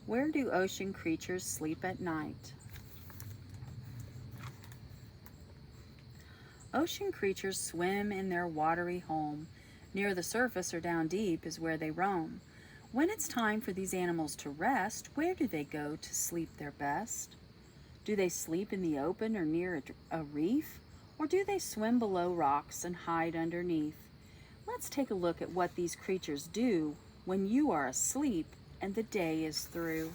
Where do ocean creatures sleep at night? Ocean creatures swim in their watery home. Near the surface or down deep is where they roam. When it's time for these animals to rest, where do they go to sleep their best? Do they sleep in the open or near a reef? Or do they swim below rocks and hide underneath? Let's take a look at what these creatures do when you are asleep and the day is through.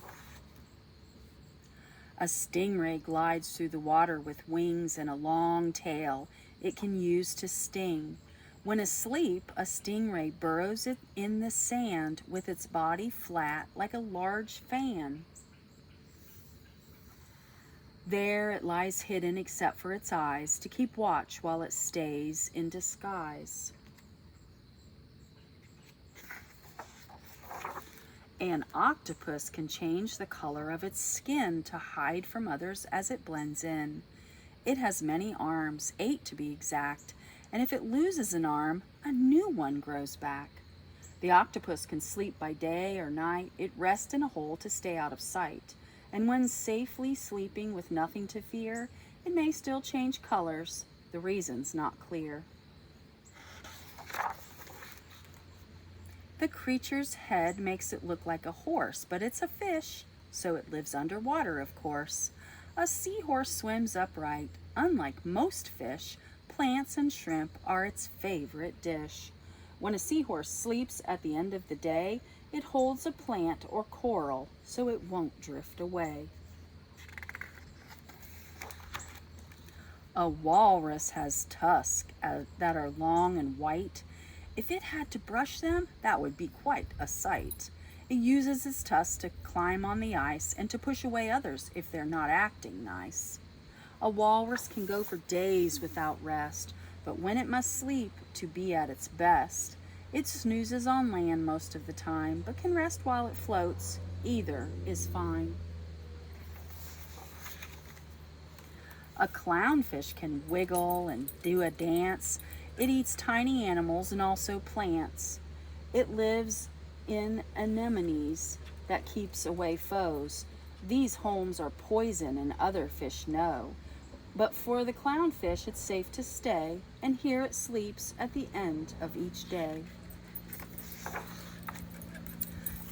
A stingray glides through the water with wings and a long tail it can use to sting. When asleep, a stingray burrows it in the sand with its body flat like a large fan. There it lies hidden except for its eyes to keep watch while it stays in disguise. An octopus can change the color of its skin to hide from others as it blends in. It has many arms, 8 to be exact, and if it loses an arm, a new one grows back. The octopus can sleep by day or night. It rests in a hole to stay out of sight. And when safely sleeping with nothing to fear, it may still change colors. The reason's not clear. The creature's head makes it look like a horse, but it's a fish, so it lives underwater, of course. A seahorse swims upright. Unlike most fish, plants and shrimp are its favorite dish. When a seahorse sleeps at the end of the day, it holds a plant or coral so it won't drift away. A walrus has tusks that are long and white. If it had to brush them, that would be quite a sight. It uses its tusks to climb on the ice and to push away others if they're not acting nice. A walrus can go for days without rest, but when it must sleep to be at its best, it snoozes on land most of the time, but can rest while it floats. Either is fine. A clownfish can wiggle and do a dance. It eats tiny animals and also plants. It lives in anemones that keeps away foes. These homes are poison and other fish know. But for the clownfish it's safe to stay, and here it sleeps at the end of each day.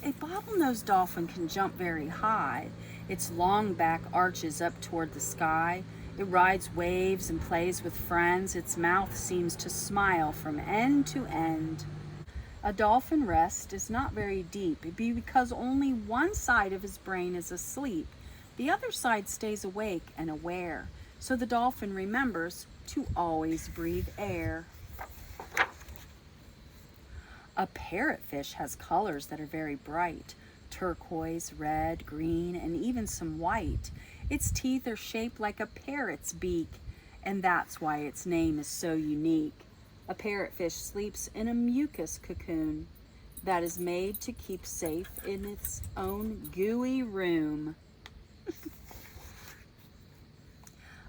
A bottlenose dolphin can jump very high. Its long back arches up toward the sky. It rides waves and plays with friends. Its mouth seems to smile from end to end. A dolphin rest is not very deep. It be because only one side of his brain is asleep. The other side stays awake and aware. So the dolphin remembers to always breathe air. A parrotfish has colors that are very bright. Turquoise, red, green, and even some white. Its teeth are shaped like a parrot's beak, and that's why its name is so unique. A parrotfish sleeps in a mucus cocoon that is made to keep safe in its own gooey room.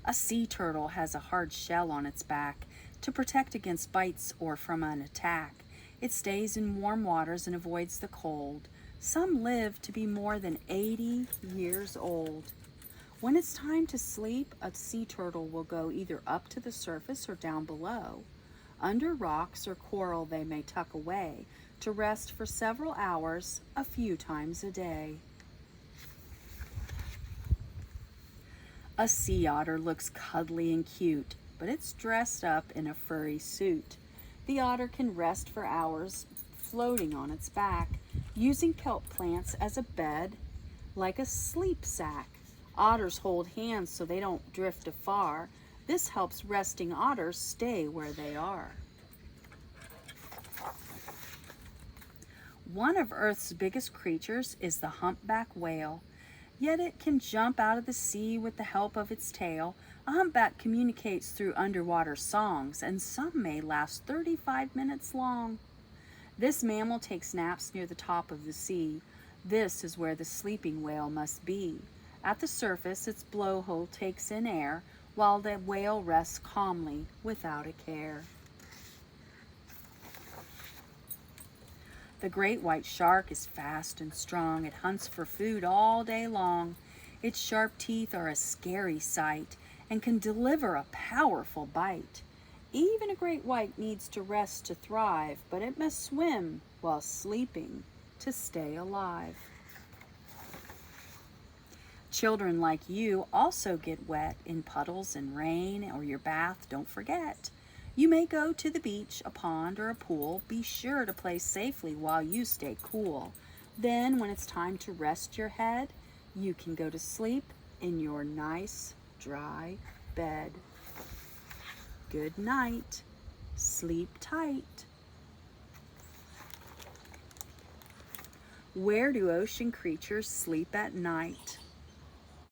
A sea turtle has a hard shell on its back to protect against bites or from an attack. It stays in warm waters and avoids the cold. Some live to be more than 80 years old. When it's time to sleep, a sea turtle will go either up to the surface or down below. Under rocks or coral they may tuck away to rest for several hours, a few times a day. A sea otter looks cuddly and cute, but it's dressed up in a furry suit. The otter can rest for hours floating on its back, using kelp plants as a bed, like a sleep sack. Otters hold hands so they don't drift afar. This helps resting otters stay where they are. One of Earth's biggest creatures is the humpback whale. Yet it can jump out of the sea with the help of its tail. A humpback communicates through underwater songs, and some may last 35 minutes long. This mammal takes naps near the top of the sea. This is where the sleeping whale must be. At the surface, its blowhole takes in air, while the whale rests calmly without a care. The great white shark is fast and strong. It hunts for food all day long. Its sharp teeth are a scary sight and can deliver a powerful bite. Even a great white needs to rest to thrive, but it must swim while sleeping to stay alive. Children like you also get wet in puddles and rain or your bath, don't forget. You may go to the beach, a pond, or a pool. Be sure to play safely while you stay cool. Then, when it's time to rest your head, you can go to sleep in your nice, dry bed. Good night. Sleep tight. Where do ocean creatures sleep at night?